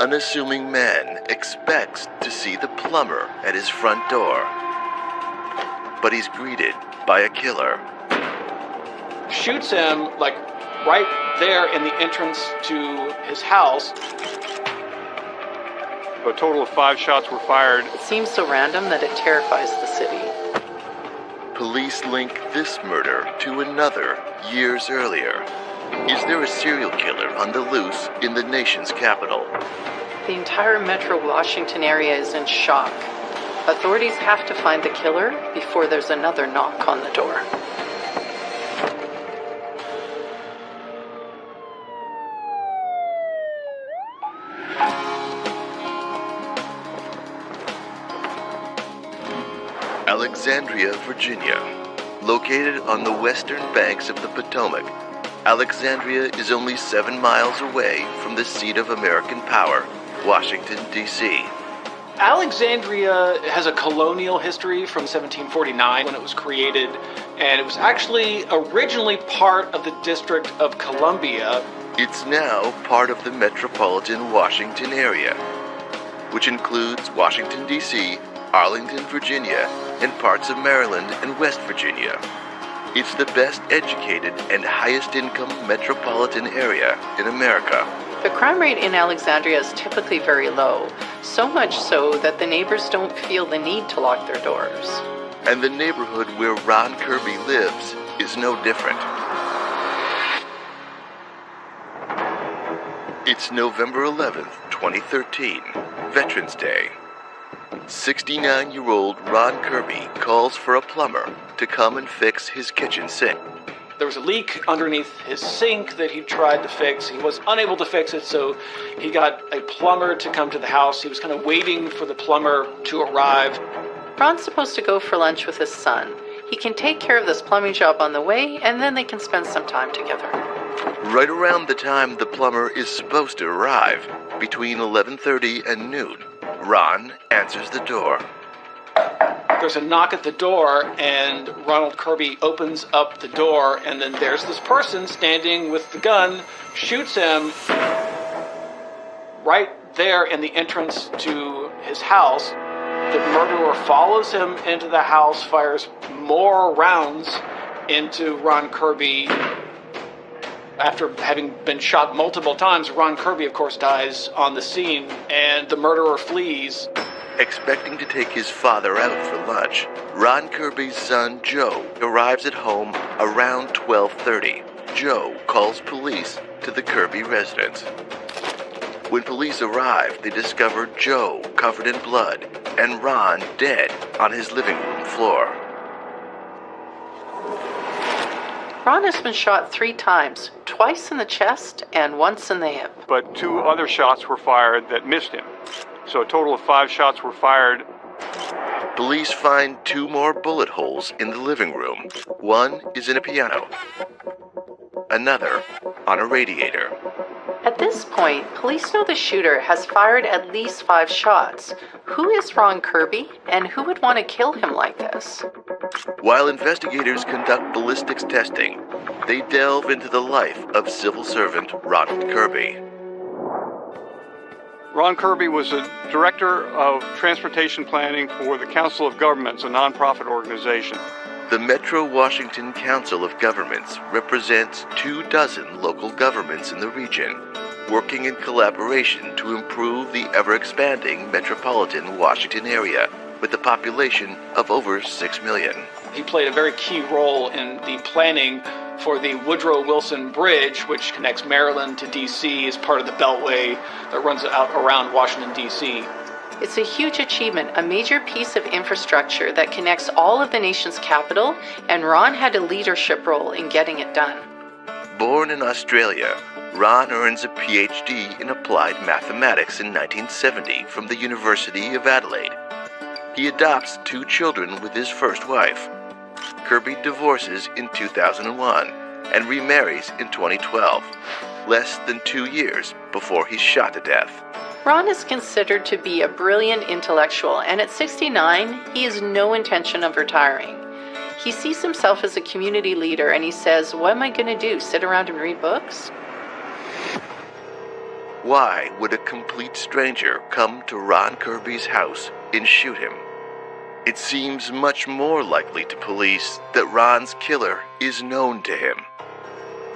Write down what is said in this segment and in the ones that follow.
unassuming man expects to see the plumber at his front door. But he's greeted by a killer. Shoots him, like, right there in the entrance to his house. A total of 5 shots were fired. It seems so random that it terrifies the city. Police link this murder to another years earlier. Is there a serial killer on the loose in the nation's capital? The entire Metro Washington area is in shock. Authorities have to find the killer before there's another knock on the door. Alexandria, Virginia. Located on the western banks of the Potomac, Alexandria is only 7 miles away from the seat of American power, Washington, D.C. Alexandria has a colonial history from 1749 when it was created, and it was actually originally part of the District of Columbia. It's now part of the metropolitan Washington area, which includes Washington, D.C., Arlington, Virginia, and parts of Maryland and West Virginia. It's the best educated and highest income metropolitan area in America. The crime rate in Alexandria is typically very low, so much so that the neighbors don't feel the need to lock their doors. And the neighborhood where Ron Kirby lives is no different. It's November 11th, 2013, Veterans Day. 69-year-old Ron Kirby calls for a plumber to come and fix his kitchen sink. There was a leak underneath his sink that he tried to fix. He was unable to fix it, so he got a plumber to come to the house. He was kind of waiting for the plumber to arrive. Ron's supposed to go for lunch with his son. He can take care of this plumbing job on the way, and then they can spend some time together. Right around the time the plumber is supposed to arrive, between 11:30 and noon, Ron answers the door. There's a knock at the door, and Ronald Kirby opens up the door, and then there's this person standing with the gun, shoots him right there in the entrance to his house. The murderer follows him into the house, fires more rounds into Ron Kirby. After having been shot multiple times, Ron Kirby, of course, dies on the scene, and the murderer flees. Expecting to take his father out for lunch, Ron Kirby's son, Joe, arrives at home around 12:30. Joe calls police to the Kirby residence. When police arrive, they discover Joe covered in blood and Ron dead on his living room floor. Ron has been shot 3 times, twice in the chest and once in the hip. But 2 other shots were fired that missed him. So a total of 5 shots were fired. Police find 2 more bullet holes in the living room. One is in a piano. Another on a radiator. At this point, police know the shooter has fired at least 5 shots. Who is Ron Kirby, and who would want to kill him like this? While investigators conduct ballistics testing, they delve into the life of civil servant Ronald Kirby. Ron Kirby was a director of transportation planning for the Council of Governments, a nonprofit organization. The Metro Washington Council of Governments represents 24 local governments in the region, working in collaboration to improve the ever-expanding metropolitan Washington area with a population of over 6 million. He played a very key role in the planning for the Woodrow Wilson Bridge, which connects Maryland to D.C. as part of the Beltway that runs out around Washington, D.C. It's a huge achievement, a major piece of infrastructure that connects all of the nation's capital, and Ron had a leadership role in getting it done. Born in Australia, Ron earns a PhD in applied mathematics in 1970 from the University of Adelaide. He adopts 2 children with his first wife. Kirby divorces in 2001 and remarries in 2012, less than 2 years before he's shot to death. Ron is considered to be a brilliant intellectual, and at 69, he has no intention of retiring. He sees himself as a community leader, and he says, "What am I going to do, sit around and read books?" Why would a complete stranger come to Ron Kirby's house and shoot him? It seems much more likely to police that Ron's killer is known to him.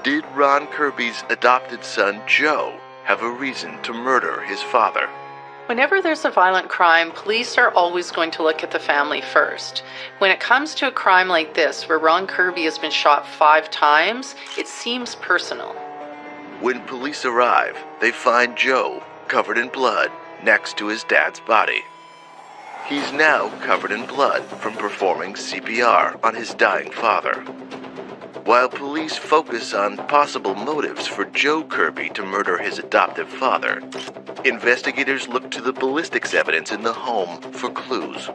Did Ron Kirby's adopted son, Joe, have a reason to murder his father? Whenever there's a violent crime, police are always going to look at the family first. When it comes to a crime like this, where Ron Kirby has been shot 5 times, it seems personal. When police arrive, they find Joe covered in blood next to his dad's body. He's now covered in blood from performing CPR on his dying father. While police focus on possible motives for Joe Kirby to murder his adoptive father, investigators look to the ballistics evidence in the home for clues.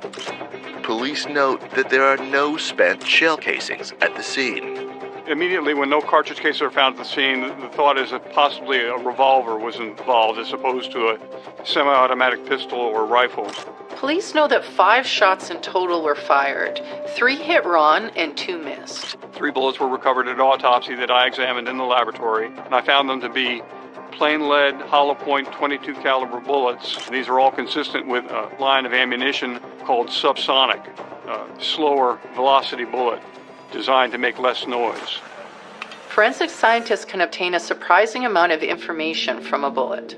Police note that there are no spent shell casings at the scene. Immediately, when no cartridge cases are found at the scene, the thought is that possibly a revolver was involved as opposed to a semi-automatic pistol or rifle. Police know that 5 shots in total were fired. 3 hit Ron and 2 missed. 3 bullets were recovered at autopsy that I examined in the laboratory, and I found them to be plain lead, hollow point 22 caliber bullets. These are all consistent with a line of ammunition called subsonic, slower velocity bullet, designed to make less noise. Forensic scientists can obtain a surprising amount of information from a bullet.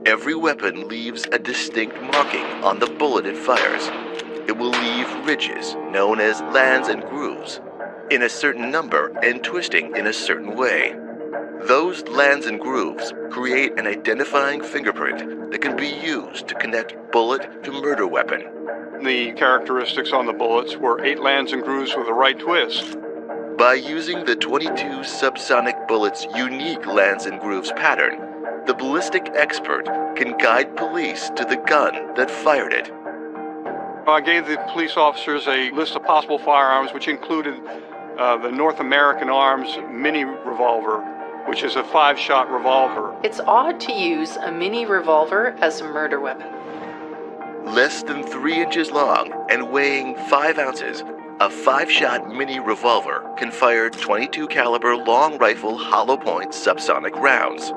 Every weapon leaves a distinct marking on the bullet it fires. It will leave ridges, known as lands and grooves, in a certain number and twisting in a certain way. Those lands and grooves create an identifying fingerprint that can be used to connect bullet to murder weapon. The characteristics on the bullets were 8 lands and grooves with a right twist. By using the 22 subsonic bullet's unique lands and grooves pattern, the ballistic expert can guide police to the gun that fired it. I gave the police officers a list of possible firearms, which included the North American Arms mini revolver, which is a 5-shot revolver. It's odd to use a mini revolver as a murder weapon. Less than 3 inches long and weighing 5 ounces, a 5-shot mini revolver can fire 22 caliber long rifle hollow point subsonic rounds.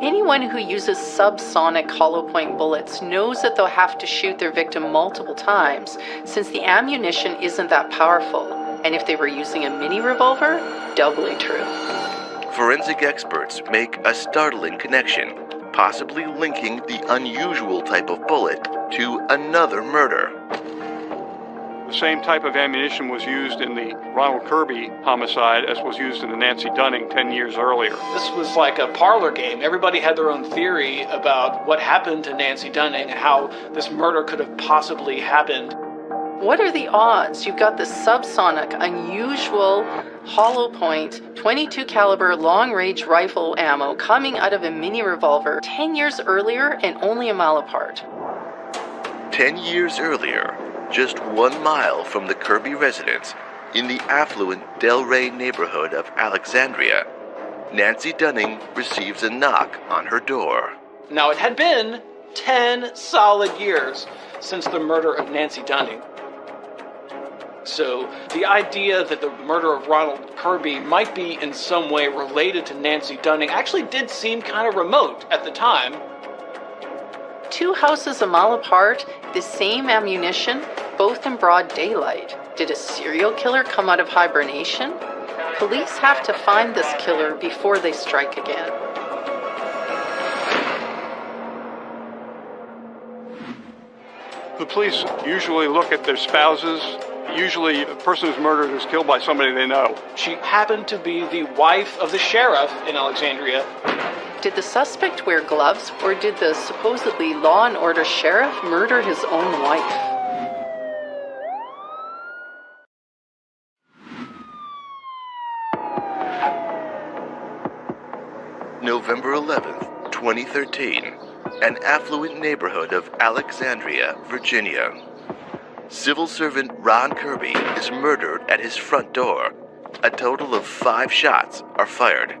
Anyone who uses subsonic hollow point bullets knows that they'll have to shoot their victim multiple times, since the ammunition isn't that powerful. And if they were using a mini revolver, doubly true. Forensic experts make a startling connection, possibly linking the unusual type of bullet to another murder. The same type of ammunition was used in the Ronald Kirby homicide as was used in the Nancy Dunning 10 years earlier. This was like a parlor game. Everybody had their own theory about what happened to Nancy Dunning and how this murder could have possibly happened. What are the odds you've got the subsonic, unusual, hollow point, 22 caliber long-range rifle ammo coming out of a mini revolver 10 years earlier and only a mile apart? 10 years earlier, just 1 mile from the Kirby residence, in the affluent Delray neighborhood of Alexandria, Nancy Dunning receives a knock on her door. Now, it had been 10 solid years since the murder of Nancy Dunning. So the idea that the murder of Ronald Kirby might be in some way related to Nancy Dunning actually did seem kind of remote at the time. 2 houses a mile apart, the same ammunition, both in broad daylight. Did a serial killer come out of hibernation? Police have to find this killer before they strike again. The police usually look at their spouses. Usually a person who's murdered is killed by somebody they know. She happened to be the wife of the sheriff in Alexandria. Did the suspect wear gloves, or did the supposedly law and order sheriff murder his own wife? November 11th, 2013, an affluent neighborhood of Alexandria, Virginia. Civil servant Ron Kirby is murdered at his front door. A total of 5 shots are fired.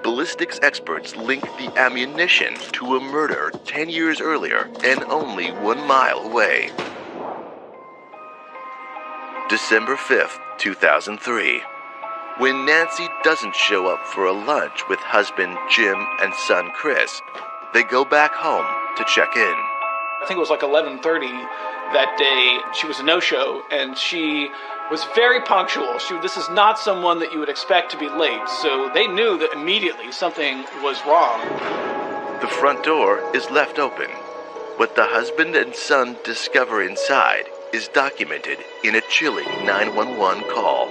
Ballistics experts link the ammunition to a murder 10 years earlier and only 1 mile away. December 5th, 2003. When Nancy doesn't show up for a lunch with husband Jim and son Chris, they go back home to check in. I think it was like 11:30 that day. She was a no-show, and she was very punctual. This is not someone that you would expect to be late, so they knew that immediately something was wrong. The front door is left open. What the husband and son discover inside is documented in a chilling 911 call.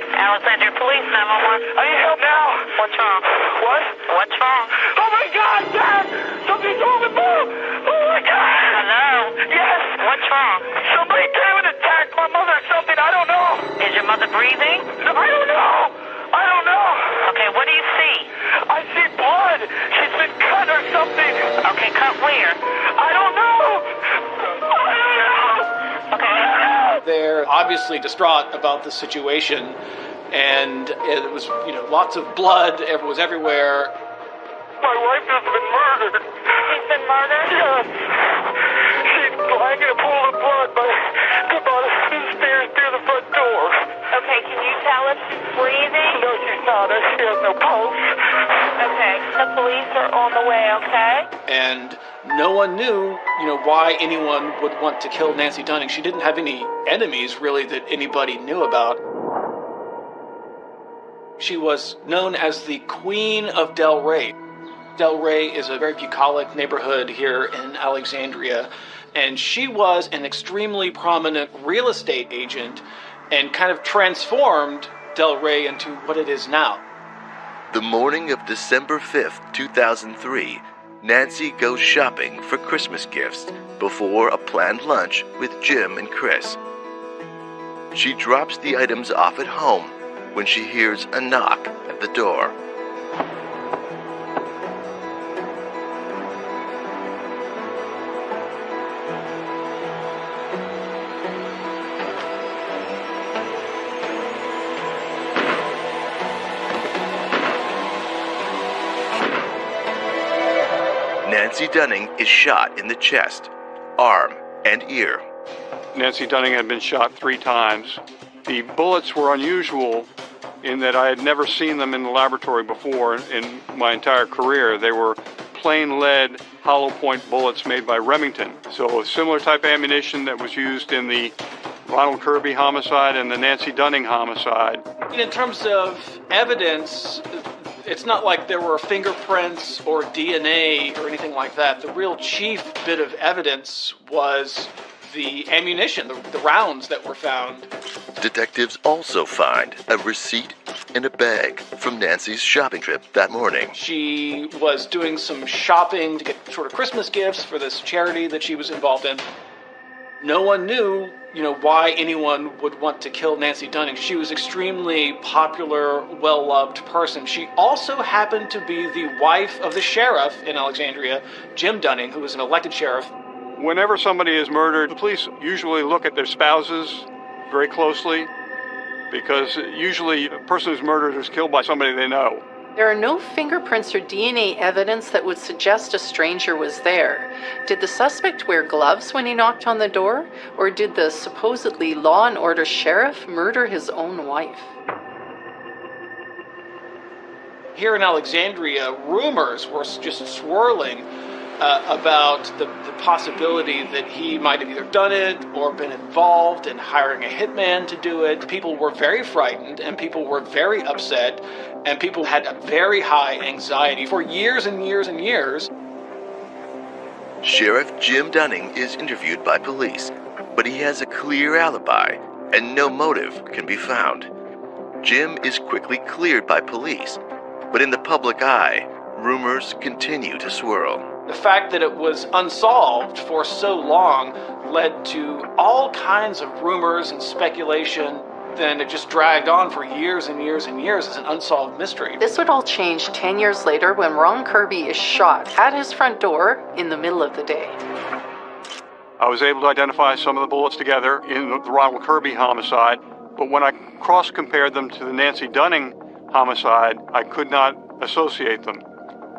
Alexandria Police, 911. I need help now. What's wrong? What? What's wrong? Oh my God, Dad! Something's wrong with Mom! Oh my God! Hello? Yes! What's wrong? Somebody came and attacked my mother or something, I don't know! Is your mother breathing? No, I don't know! I don't know! Okay, what do you see? I see blood! She's been cut or something! Okay, cut where? I don't know! I don't know! Okay. They're obviously distraught about the situation, and it was, lots of blood. It was everywhere. My wife has been murdered! She's been murdered? Yes! She's lying in a pool of blood by about a few stairs near the front door. Okay, can you tell if she's breathing? No, she's not. She has no pulse. Okay, the police are on the way, okay? And no one knew, why anyone would want to kill Nancy Dunning. She didn't have any enemies, really, that anybody knew about. She was known as the Queen of Del Rey. Del Rey is a very bucolic neighborhood here in Alexandria, and she was an extremely prominent real estate agent and kind of transformed Del Rey into what it is now. The morning of December 5th, 2003, Nancy goes shopping for Christmas gifts before a planned lunch with Jim and Chris. She drops the items off at home when she hears a knock at the door. Nancy Dunning is shot in the chest, arm, and ear. Nancy Dunning had been shot 3 times. The bullets were unusual in that I had never seen them in the laboratory before in my entire career. They were plain lead hollow point bullets made by Remington. So a similar type of ammunition that was used in the Ronald Kirby homicide and the Nancy Dunning homicide. In terms of evidence, it's not like there were fingerprints or DNA or anything like that. The real chief bit of evidence was the ammunition, the rounds that were found. Detectives also find a receipt and a bag from Nancy's shopping trip that morning. She was doing some shopping to get sort of Christmas gifts for this charity that she was involved in. No one knew, why anyone would want to kill Nancy Dunning. She was extremely popular, well-loved person. She also happened to be the wife of the sheriff in Alexandria, Jim Dunning, who was an elected sheriff. Whenever somebody is murdered, the police usually look at their spouses very closely because usually a person who's murdered is killed by somebody they know. There are no fingerprints or DNA evidence that would suggest a stranger was there. Did the suspect wear gloves when he knocked on the door? Or did the supposedly law and order sheriff murder his own wife? Here in Alexandria, rumors were just swirling about the possibility that he might have either done it or been involved in hiring a hitman to do it. People were very frightened and people were very upset and people had a very high anxiety for years and years and years. Sheriff Jim Dunning is interviewed by police, but he has a clear alibi and no motive can be found. Jim is quickly cleared by police, but in the public eye, rumors continue to swirl. The fact that it was unsolved for so long led to all kinds of rumors and speculation. Then it just dragged on for years and years and years as an unsolved mystery. This would all change 10 years later when Ron Kirby is shot at his front door in the middle of the day. I was able to identify some of the bullets together in the Ronald Kirby homicide, but when I cross-compared them to the Nancy Dunning homicide, I could not associate them.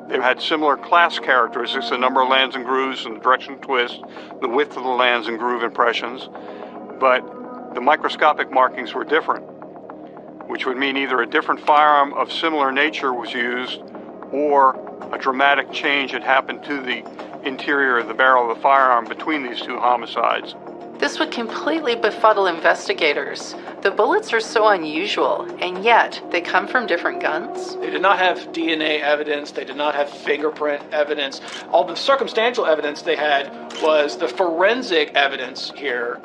They had similar class characteristics, the number of lands and grooves and the direction of twist, the width of the lands and groove impressions, but the microscopic markings were different. which would mean either a different firearm of similar nature was used or a dramatic change had happened to the interior of the barrel of the firearm between these two homicides. This would completely befuddle investigators. The bullets are so unusual, and yet they come from different guns. They did not have DNA evidence. They did not have fingerprint evidence. All the circumstantial evidence they had was the forensic evidence here.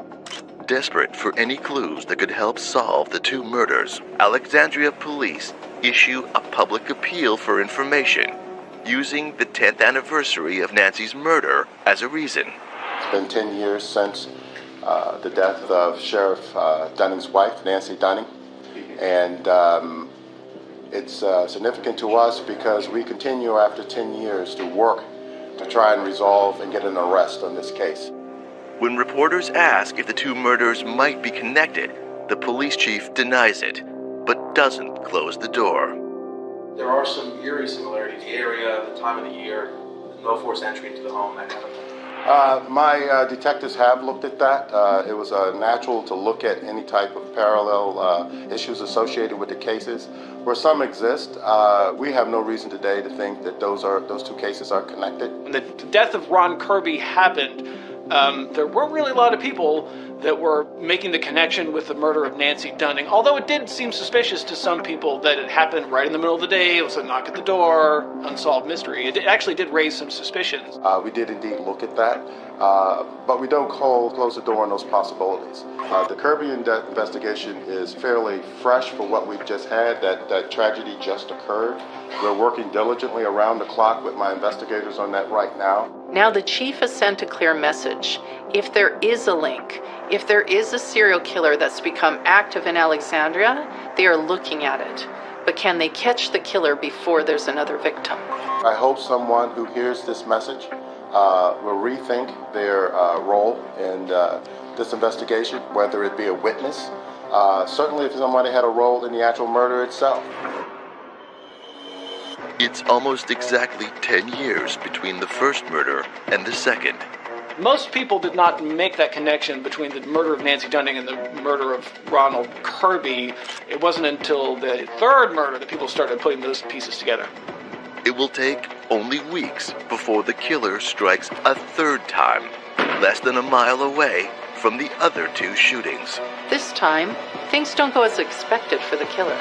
Desperate for any clues that could help solve the two murders, Alexandria police issue a public appeal for information, using the 10th anniversary of Nancy's murder as a reason. It's been 10 years since the death of Sheriff Dunning's wife, Nancy Dunning, and it's significant to us because we continue after 10 years to work to try and resolve and get an arrest on this case. When reporters ask if the two murders might be connected, the police chief denies it, but doesn't close the door. There are some eerie similarities. The area, the time of the year, no forced entry into the home, that kind of thing. My detectives have looked at that. It was natural to look at any type of parallel issues associated with the cases. Where some exist, we have no reason today to think that those two cases are connected. When the death of Ron Kirby happened, there weren't really a lot of people that were making the connection with the murder of Nancy Dunning, although it did seem suspicious to some people that it happened right in the middle of the day. It was a knock at the door, unsolved mystery. It actually did raise some suspicions. We did indeed look at that, but we don't close the door on those possibilities. The Kirby investigation is fairly fresh for what we've just had. That tragedy just occurred. We're working diligently around the clock with my investigators on that right now. Now the chief has sent a clear message. If there is a link, if there is a serial killer that's become active in Alexandria, they are looking at it. But can they catch the killer before there's another victim? I hope someone who hears this message will rethink their role in this investigation, whether it be a witness, certainly if somebody had a role in the actual murder itself. It's almost exactly 10 years between the first murder and the second. Most people did not make that connection between the murder of Nancy Dunning and the murder of Ronald Kirby. It wasn't until the third murder that people started putting those pieces together. It will take only weeks before the killer strikes a third time, less than a mile away from the other two shootings. This time, things don't go as expected for the killer.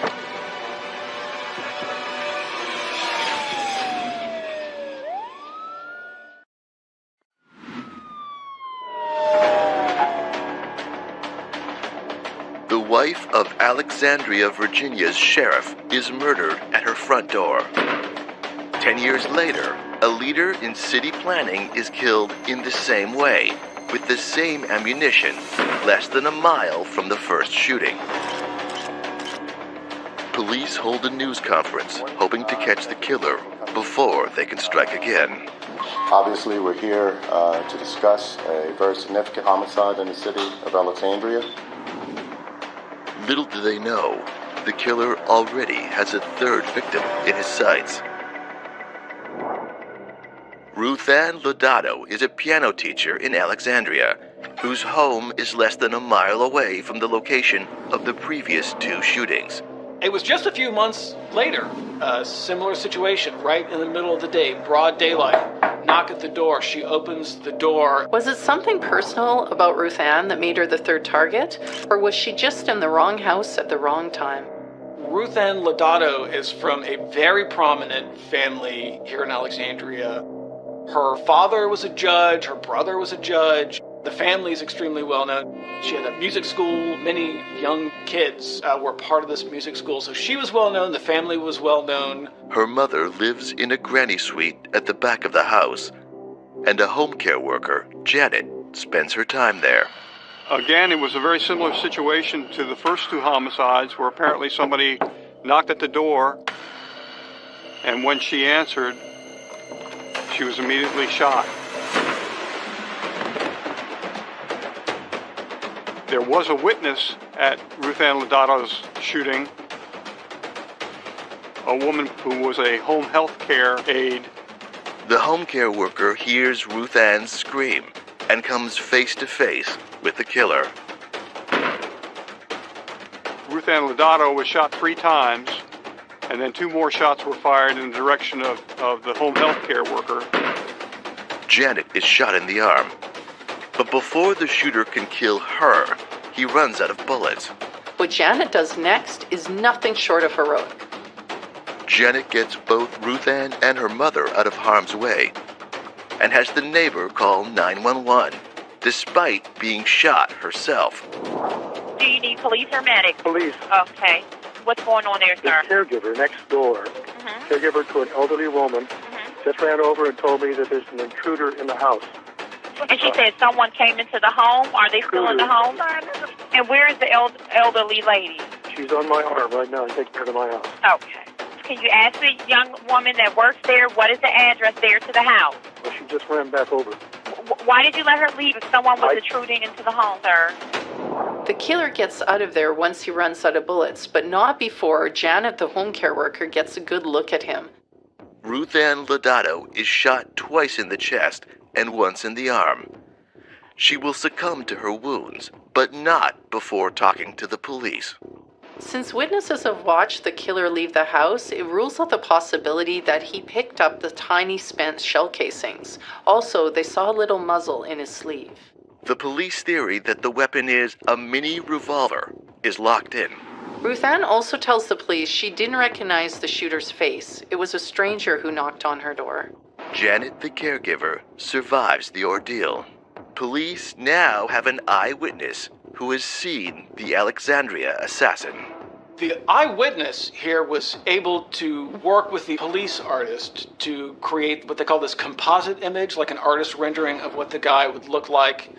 The wife of Alexandria, Virginia's sheriff is murdered at her front door. 10 years later, a leader in city planning is killed in the same way, with the same ammunition, less than a mile from the first shooting. Police hold a news conference, hoping to catch the killer before they can strike again. Obviously, we're here to discuss a very significant homicide in the city of Alexandria. Little do they know, the killer already has a third victim in his sights. Ruth Ann Lodato is a piano teacher in Alexandria, whose home is less than a mile away from the location of the previous two shootings. It was just a few months later, a similar situation, right in the middle of the day, broad daylight. Knock at the door. She opens the door. Was it something personal about Ruth Ann that made her the third target? Or was she just in the wrong house at the wrong time? Ruth Ann Lodato is from a very prominent family here in Alexandria. Her father was a judge. Her brother was a judge. The family is extremely well known. She had a music school. Many young kids were part of this music school. So she was well known. The family was well known. Her mother lives in a granny suite at the back of the house, and a home care worker, Janet, spends her time there. Again, it was a very similar situation to the first two homicides, where apparently somebody knocked at the door, and when she answered, she was immediately shot. There was a witness at Ruth Ann Lodato's shooting, a woman who was a home health care aide. The home care worker hears Ruth Ann scream and comes face to face with the killer. Ruth Ruth Ann Lodato was shot 3 times, and then 2 more shots were fired in the direction of the home health care worker. Janet is shot in the arm. But before the shooter can kill her, he runs out of bullets. What Janet does next is nothing short of heroic. Janet gets both Ruth Ann and her mother out of harm's way and has the neighbor call 911, despite being shot herself. Do you need police or medic? Police. Okay. What's going on there, The sir? caregiver next door, caregiver to an elderly woman, just ran over and told me that there's an intruder in the house. And she said someone came into the home. Are they still in the home? And where is the elderly lady? She's on my arm right now. Taking her to my house. Okay. Can you ask the young woman that works there, what is the address there to the house? Well, she just ran back over. Why did you let her leave if someone was intruding into the home, sir? The killer gets out of there once he runs out of bullets, but not before Janet, the home care worker, gets a good look at him. Ruth Ann Lodato is shot twice in the chest and once in the arm. She will succumb to her wounds, but not before talking to the police. Since witnesses have watched the killer leave the house, it rules out the possibility that he picked up the tiny spent shell casings. Also, they saw a little muzzle in his sleeve. The police theory that the weapon is a mini revolver is locked in. Ruth Ann also tells the police she didn't recognize the shooter's face. It was a stranger who knocked on her door. Janet, the caregiver, survives the ordeal. Police now have an eyewitness who has seen the Alexandria assassin. The eyewitness here was able to work with the police artist to create what they call this composite image, like an artist rendering of what the guy would look like.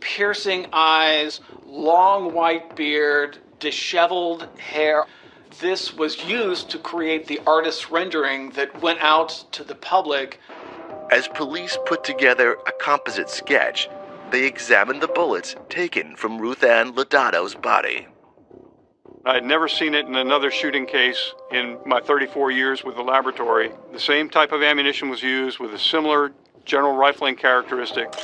Piercing eyes, long white beard, disheveled hair. This was used to create the artist's rendering that went out to the public. As police put together a composite sketch, they examined the bullets taken from Ruth Ann Lodato's body. I had never seen it in another shooting case in my 34 years with the laboratory. The same type of ammunition was used with a similar general rifling characteristic.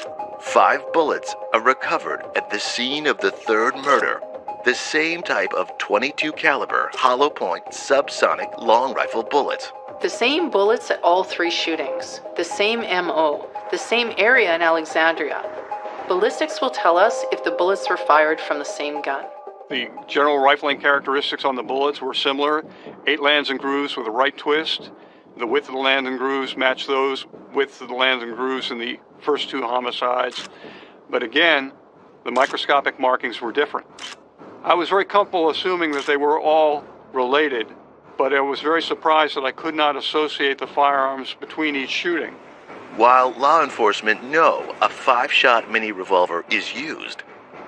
5 bullets are recovered at the scene of the third murder. The same type of .22 caliber hollow point subsonic long rifle bullets. The same bullets at all 3 shootings. The same MO. The same area in Alexandria. Ballistics will tell us if the bullets were fired from the same gun. The general rifling characteristics on the bullets were similar. 8 lands and grooves with a right twist. The width of the lands and grooves matched those widths of the lands and grooves in the first 2 homicides. But again, the microscopic markings were different. I was very comfortable assuming that they were all related, but I was very surprised that I could not associate the firearms between each shooting. While law enforcement know a 5-shot mini revolver is used,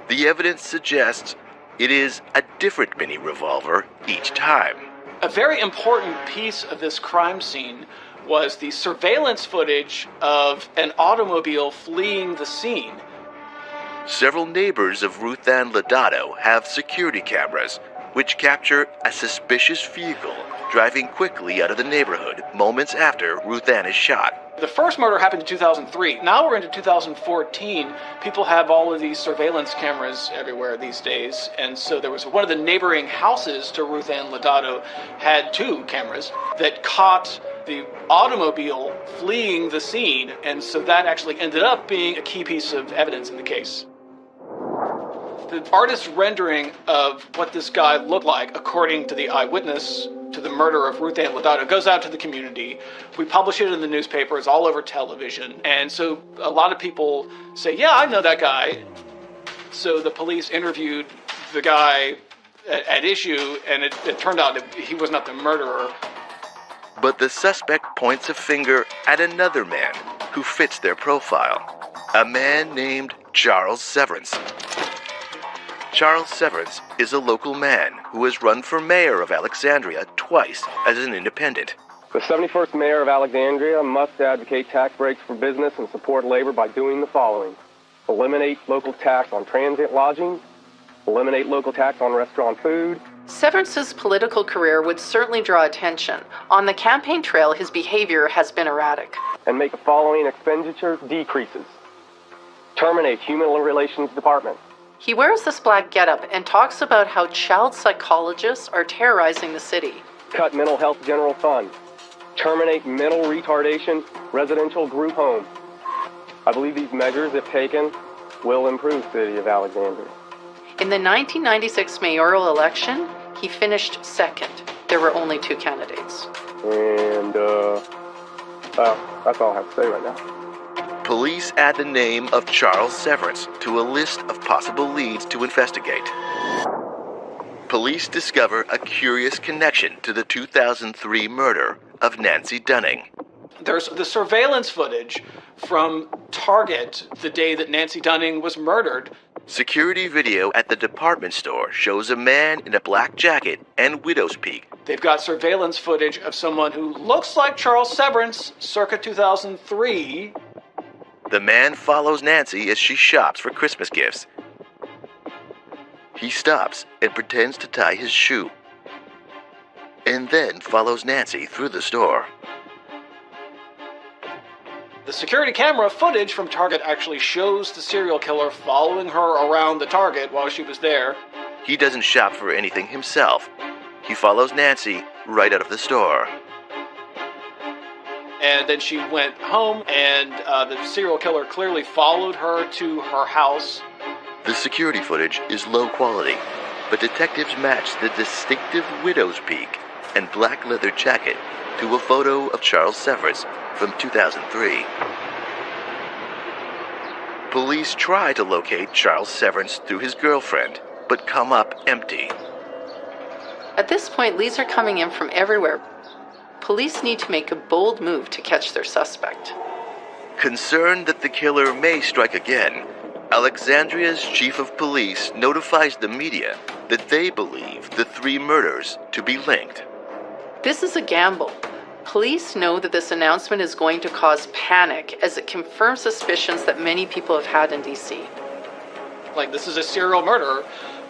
the evidence suggests it is a different mini revolver each time. A very important piece of this crime scene was the surveillance footage of an automobile fleeing the scene. Several neighbors of Ruth Ann Lodato have security cameras, which capture a suspicious vehicle driving quickly out of the neighborhood moments after Ruth Ann is shot. The first murder happened in 2003. Now we're into 2014. People have all of these surveillance cameras everywhere these days. And so there was one of the neighboring houses to Ruth Ann Lodato had 2 cameras that caught the automobile fleeing the scene. And so that actually ended up being a key piece of evidence in the case. The artist's rendering of what this guy looked like, according to the eyewitness to the murder of Ruth Ann Lodato, goes out to the community. We publish it in the newspaper. It's all over television. And so a lot of people say, yeah, I know that guy. So the police interviewed the guy at issue, and it turned out that he was not the murderer. But the suspect points a finger at another man who fits their profile, a man named Charles Severance. Charles Severance is a local man who has run for mayor of Alexandria twice as an independent. The 71st mayor of Alexandria must advocate tax breaks for business and support labor by doing the following. Eliminate local tax on transient lodging. Eliminate local tax on restaurant food. Severance's political career would certainly draw attention. On the campaign trail, his behavior has been erratic. And make the following expenditure decreases. Terminate Human Relations Department. He wears this black getup and talks about how child psychologists are terrorizing the city. Cut mental health general fund. Terminate mental retardation residential group home. I believe these measures, if taken, will improve the city of Alexandria. In the 1996 mayoral election, he finished second. There were only 2 candidates. And, well, that's all I have to say right now. Police add the name of Charles Severance to a list of possible leads to investigate. Police discover a curious connection to the 2003 murder of Nancy Dunning. There's the surveillance footage from Target the day that Nancy Dunning was murdered. Security video at the department store shows a man in a black jacket and widow's peak. They've got surveillance footage of someone who looks like Charles Severance, circa 2003. The man follows Nancy as she shops for Christmas gifts. He stops and pretends to tie his shoe, and then follows Nancy through the store. The security camera footage from Target actually shows the serial killer following her around the Target while she was there. He doesn't shop for anything himself. He follows Nancy right out of the store. And then she went home, and the serial killer clearly followed her to her house. The security footage is low quality, but detectives match the distinctive widow's peak and black leather jacket to a photo of Charles Severance from 2003. Police try to locate Charles Severance through his girlfriend, but come up empty. At this point, leads are coming in from everywhere. Police need to make a bold move to catch their suspect. Concerned that the killer may strike again, Alexandria's chief of police notifies the media that they believe the 3 murders to be linked. This is a gamble. Police know that this announcement is going to cause panic as it confirms suspicions that many people have had in D.C. Like, this is a serial murderer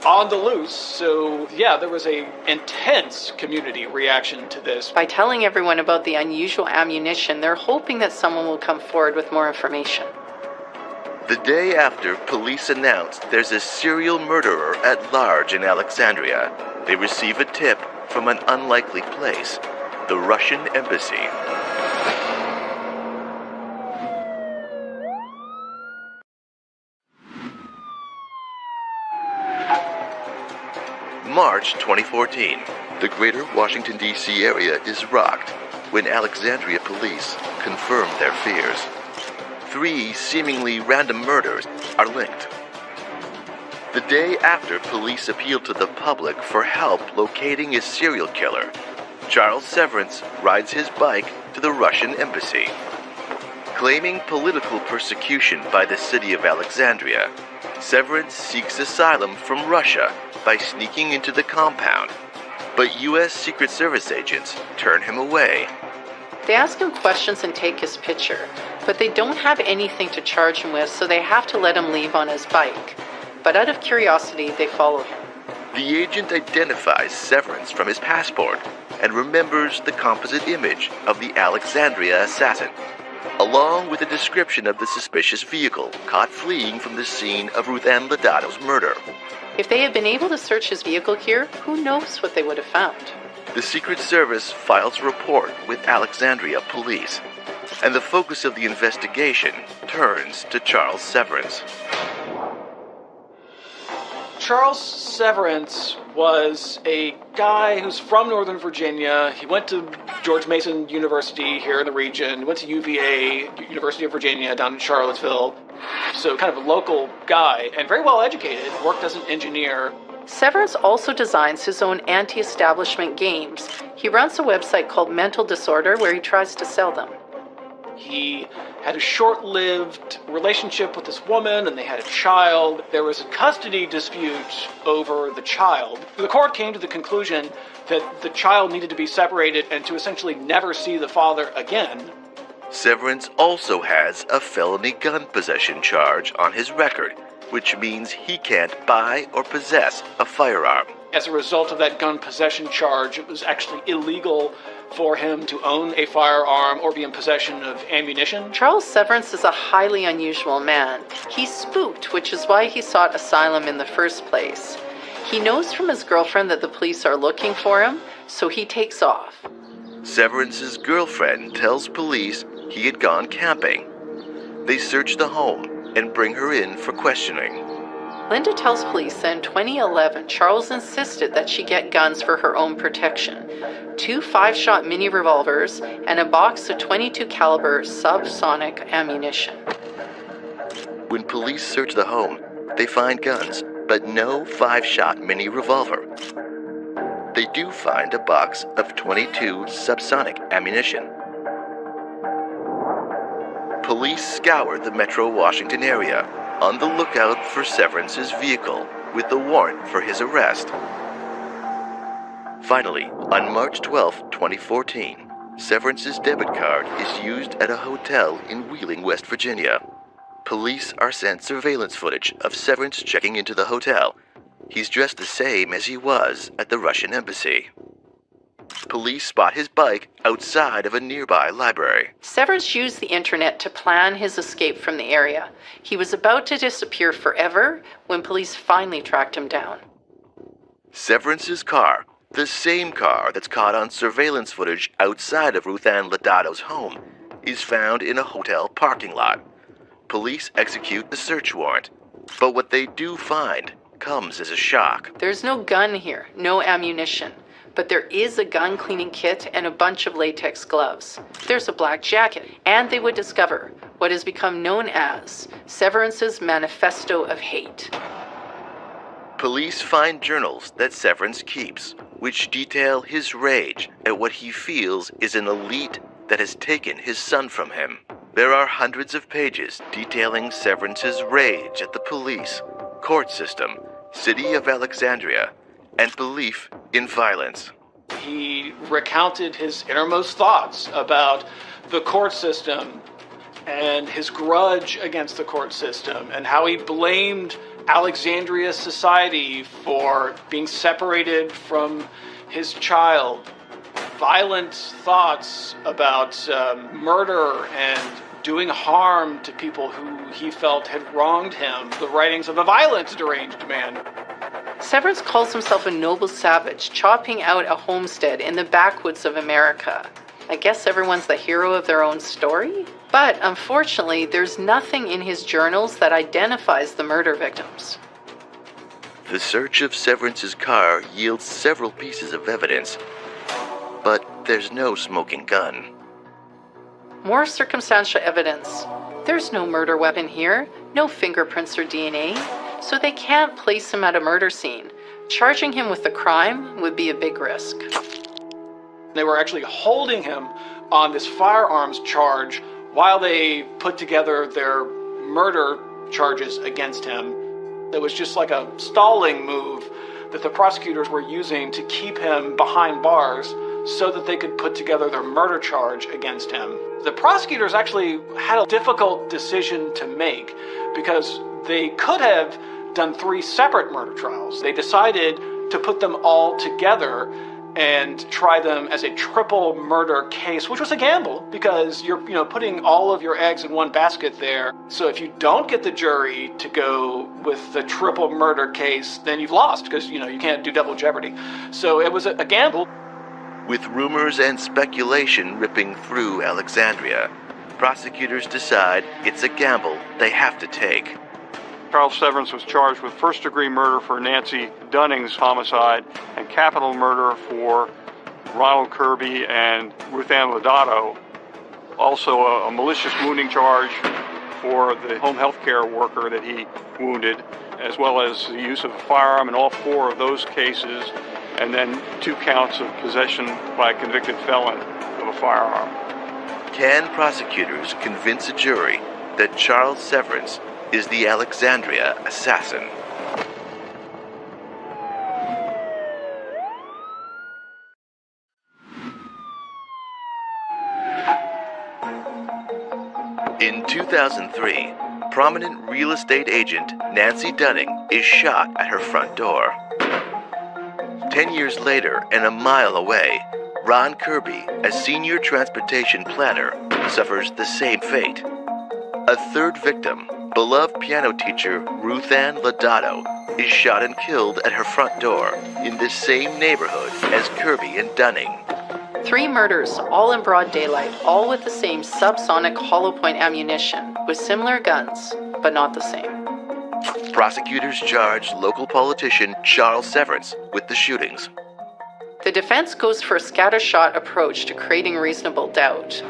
on the loose, so yeah, there was a intense community reaction to this. By telling everyone about the unusual ammunition, they're hoping that someone will come forward with more information. The day after police announce there's a serial murderer at large in Alexandria, they receive a tip from an unlikely place, the Russian embassy. March 2014. The greater Washington, D.C. area is rocked when Alexandria police confirm their fears. 3 seemingly random murders are linked. The day after police appeal to the public for help locating a serial killer, Charles Severance rides his bike to the Russian embassy. Claiming political persecution by the city of Alexandria, Severance seeks asylum from Russia by sneaking into the compound, but U.S. Secret Service agents turn him away. They ask him questions and take his picture, but they don't have anything to charge him with, so they have to let him leave on his bike. But out of curiosity, they follow him. The agent identifies Severance from his passport and remembers the composite image of the Alexandria assassin, along with a description of the suspicious vehicle caught fleeing from the scene of Ruth Ann Lodato's murder. If they had been able to search his vehicle here, who knows what they would have found? The Secret Service files a report with Alexandria police, and the focus of the investigation turns to Charles Severance. Charles Severance was a guy who's from Northern Virginia. He went to George Mason University here in the region, went to UVA, University of Virginia, down in Charlottesville. So kind of a local guy, and very well educated, worked as an engineer. Severance also designs his own anti-establishment games. He runs a website called Mental Disorder where he tries to sell them. He had a short-lived relationship with this woman, and they had a child. There was a custody dispute over the child. The court came to the conclusion that the child needed to be separated and to essentially never see the father again. Severance also has a felony gun possession charge on his record, which means he can't buy or possess a firearm. As a result of that gun possession charge, it was actually illegal for him to own a firearm or be in possession of ammunition. Charles Severance is a highly unusual man. He's spooked, which is why he sought asylum in the first place. He knows from his girlfriend that the police are looking for him, so he takes off. Severance's girlfriend tells police he had gone camping. They search the home and bring her in for questioning. Linda tells police that in 2011, Charles insisted that she get guns for her own protection. 2 5-shot mini revolvers and a box of .22 caliber subsonic ammunition. When police search the home, they find guns, but no 5-shot mini revolver. They do find a box of .22 subsonic ammunition. Police scour the Metro Washington area, on the lookout for Severance's vehicle, with the warrant for his arrest. Finally, on March 12, 2014, Severance's debit card is used at a hotel in Wheeling, West Virginia. Police are sent surveillance footage of Severance checking into the hotel. He's dressed the same as he was at the Russian embassy. Police spot his bike outside of a nearby library. Severance used the internet to plan his escape from the area. He was about to disappear forever when police finally tracked him down. Severance's car, the same car that's caught on surveillance footage outside of Ruth Ann Lodato's home, is found in a hotel parking lot. Police execute the search warrant, but what they do find comes as a shock. There's no gun here, no ammunition. But there is a gun cleaning kit and a bunch of latex gloves. There's a black jacket, and they would discover what has become known as Severance's Manifesto of Hate. Police find journals that Severance keeps, which detail his rage at what he feels is an elite that has taken his son from him. There are hundreds of pages detailing Severance's rage at the police, court system, city of Alexandria, and belief in violence. He recounted his innermost thoughts about the court system and his grudge against the court system and how he blamed Alexandria society for being separated from his child. Violent thoughts about murder and doing harm to people who he felt had wronged him. The writings of a violent, deranged man. Severance calls himself a noble savage, chopping out a homestead in the backwoods of America. I guess everyone's the hero of their own story? But unfortunately, there's nothing in his journals that identifies the murder victims. The search of Severance's car yields several pieces of evidence, but there's no smoking gun. More circumstantial evidence. There's no murder weapon here, no fingerprints or DNA, so they can't place him at a murder scene. Charging him with the crime would be a big risk. They were actually holding him on this firearms charge while they put together their murder charges against him. It was just like a stalling move that the prosecutors were using to keep him behind bars so that they could put together their murder charge against him. The prosecutors actually had a difficult decision to make because they could have done 3 separate murder trials. They decided to put them all together and try them as a triple murder case, which was a gamble because you're putting all of your eggs in one basket there. So if you don't get the jury to go with the triple murder case, then you've lost because you can't do double jeopardy. So it was a gamble. With rumors and speculation ripping through Alexandria, prosecutors decide it's a gamble they have to take. Charles Severance was charged with first-degree murder for Nancy Dunning's homicide and capital murder for Ronald Kirby and Ruth Ann Lodato. Also a malicious wounding charge for the home health care worker that he wounded, as well as the use of a firearm in all 4 of those cases, and then 2 counts of possession by a convicted felon of a firearm. Can prosecutors convince a jury that Charles Severance is the Alexandria assassin? In 2003, prominent real estate agent Nancy Dunning is shot at her front door. 10 years later, and a mile away, Ron Kirby, as senior transportation planner, suffers the same fate. A third victim, beloved piano teacher Ruth Ann Lodato, is shot and killed at her front door in the same neighborhood as Kirby and Dunning. 3 murders, all in broad daylight, all with the same subsonic hollow point ammunition, with similar guns, but not the same. Prosecutors charged local politician Charles Severance with the shootings. The defense goes for a scattershot approach to creating reasonable doubt.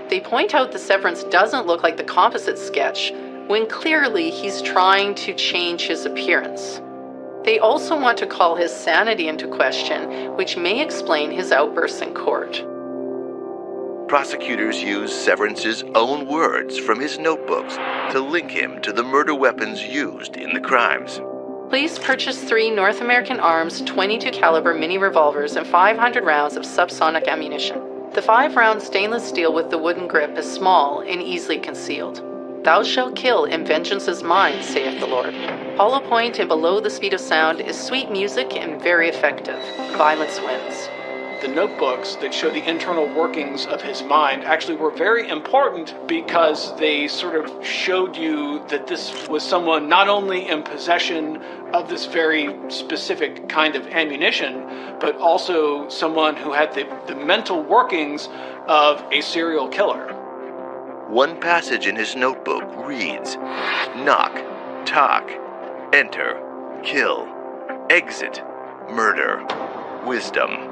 They point out that Severance doesn't look like the composite sketch, when clearly he's trying to change his appearance. They also want to call his sanity into question, which may explain his outbursts in court. Prosecutors use Severance's own words from his notebooks to link him to the murder weapons used in the crimes. Police purchased 3 North American Arms 22 caliber mini revolvers and 500 rounds of subsonic ammunition. The 5-round stainless steel with the wooden grip is small and easily concealed. Thou shalt kill, and vengeance is mine, saith the Lord. Hollow point and below the speed of sound is sweet music and very effective. Violence wins. The notebooks that show the internal workings of his mind actually were very important because they sort of showed you that this was someone not only in possession of this very specific kind of ammunition, but also someone who had the mental workings of a serial killer. One passage in his notebook reads, knock, talk, enter, kill, exit, murder, wisdom.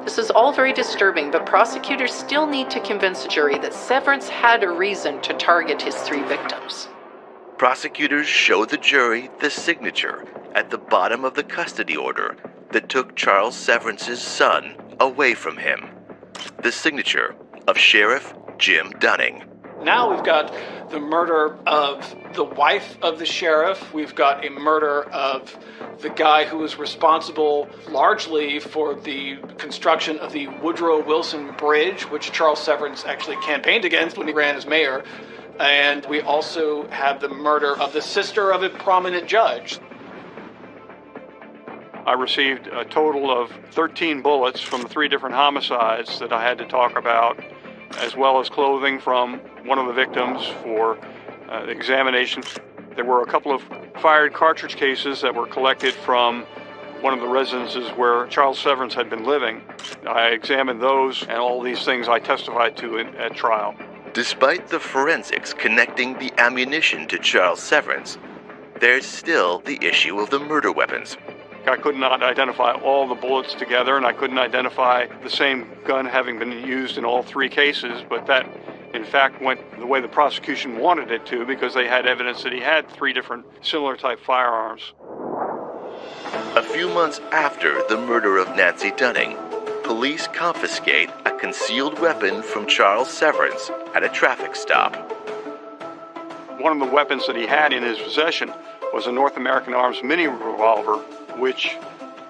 This is all very disturbing, but prosecutors still need to convince the jury that Severance had a reason to target his 3 victims. Prosecutors show the jury the signature at the bottom of the custody order that took Charles Severance's son away from him. The signature of Sheriff Jim Dunning. Now we've got the murder of the wife of the sheriff. We've got a murder of the guy who was responsible largely for the construction of the Woodrow Wilson Bridge, which Charles Severance actually campaigned against when he ran as mayor. And we also have the murder of the sister of a prominent judge. I received a total of 13 bullets from the 3 different homicides that I had to talk about, as well as clothing from one of the victims for examination. There were a couple of fired cartridge cases that were collected from one of the residences where Charles Severance had been living. I examined those, and all these things I testified to at trial. Despite the forensics connecting the ammunition to Charles Severance, there's still the issue of the murder weapons. I could not identify all the bullets together, and I couldn't identify the same gun having been used in all 3 cases, but that, in fact, went the way the prosecution wanted it to, because they had evidence that he had 3 different similar type firearms. A few months after the murder of Nancy Dunning, police confiscate a concealed weapon from Charles Severance at a traffic stop. One of the weapons that he had in his possession was a North American Arms mini revolver, which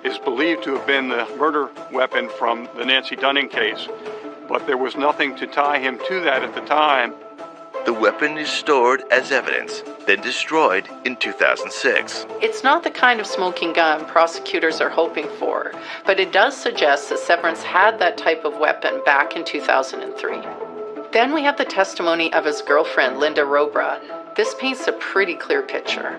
is believed to have been the murder weapon from the Nancy Dunning case, but there was nothing to tie him to that at the time. The weapon is stored as evidence, then destroyed in 2006. It's not the kind of smoking gun prosecutors are hoping for, but it does suggest that Severance had that type of weapon back in 2003. Then we have the testimony of his girlfriend, Linda Robra. This paints a pretty clear picture.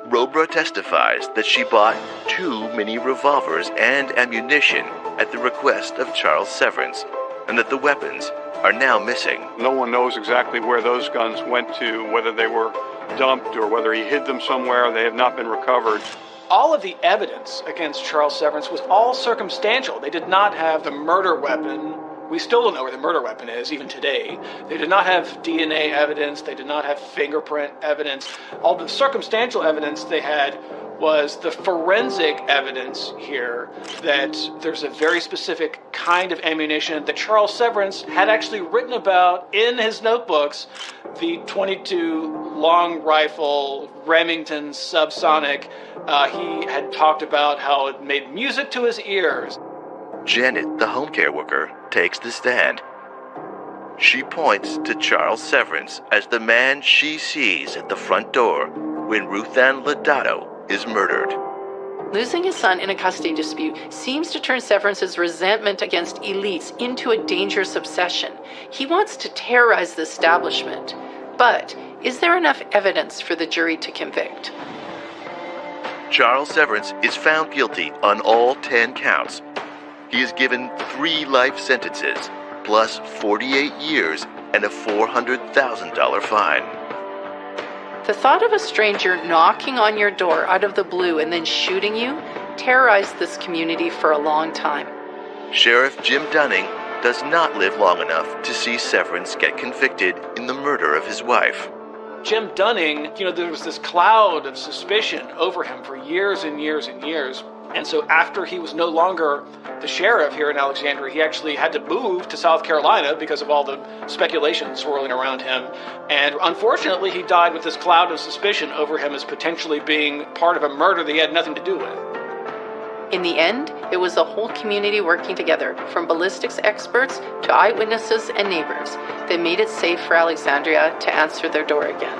Robra testifies that she bought 2 mini revolvers and ammunition at the request of Charles Severance, and that the weapons are now missing. No one knows exactly where those guns went to, whether they were dumped or whether he hid them somewhere. They have not been recovered. All of the evidence against Charles Severance was all circumstantial. They did not have the murder weapon. We still don't know where the murder weapon is, even today. They did not have DNA evidence. They did not have fingerprint evidence. All the circumstantial evidence they had was the forensic evidence here that there's a very specific kind of ammunition that Charles Severance had actually written about in his notebooks, the .22 long rifle Remington subsonic. He had talked about how it made music to his ears. Janet, the home care worker, takes the stand. She points to Charles Severance as the man she sees at the front door when Ruth Ann Lodato is murdered. Losing his son in a custody dispute seems to turn Severance's resentment against elites into a dangerous obsession. He wants to terrorize the establishment. But is there enough evidence for the jury to convict? Charles Severance is found guilty on all 10 counts. He is given 3 life sentences, plus 48 years and a $400,000 fine. The thought of a stranger knocking on your door out of the blue and then shooting you terrorized this community for a long time. Sheriff Jim Dunning does not live long enough to see Severance get convicted in the murder of his wife. Jim Dunning, there was this cloud of suspicion over him for years and years and years. And so after he was no longer the sheriff here in Alexandria, he actually had to move to South Carolina because of all the speculation swirling around him. And unfortunately, he died with this cloud of suspicion over him as potentially being part of a murder that he had nothing to do with. In the end, it was the whole community working together, from ballistics experts to eyewitnesses and neighbors, that made it safe for Alexandria to answer their door again.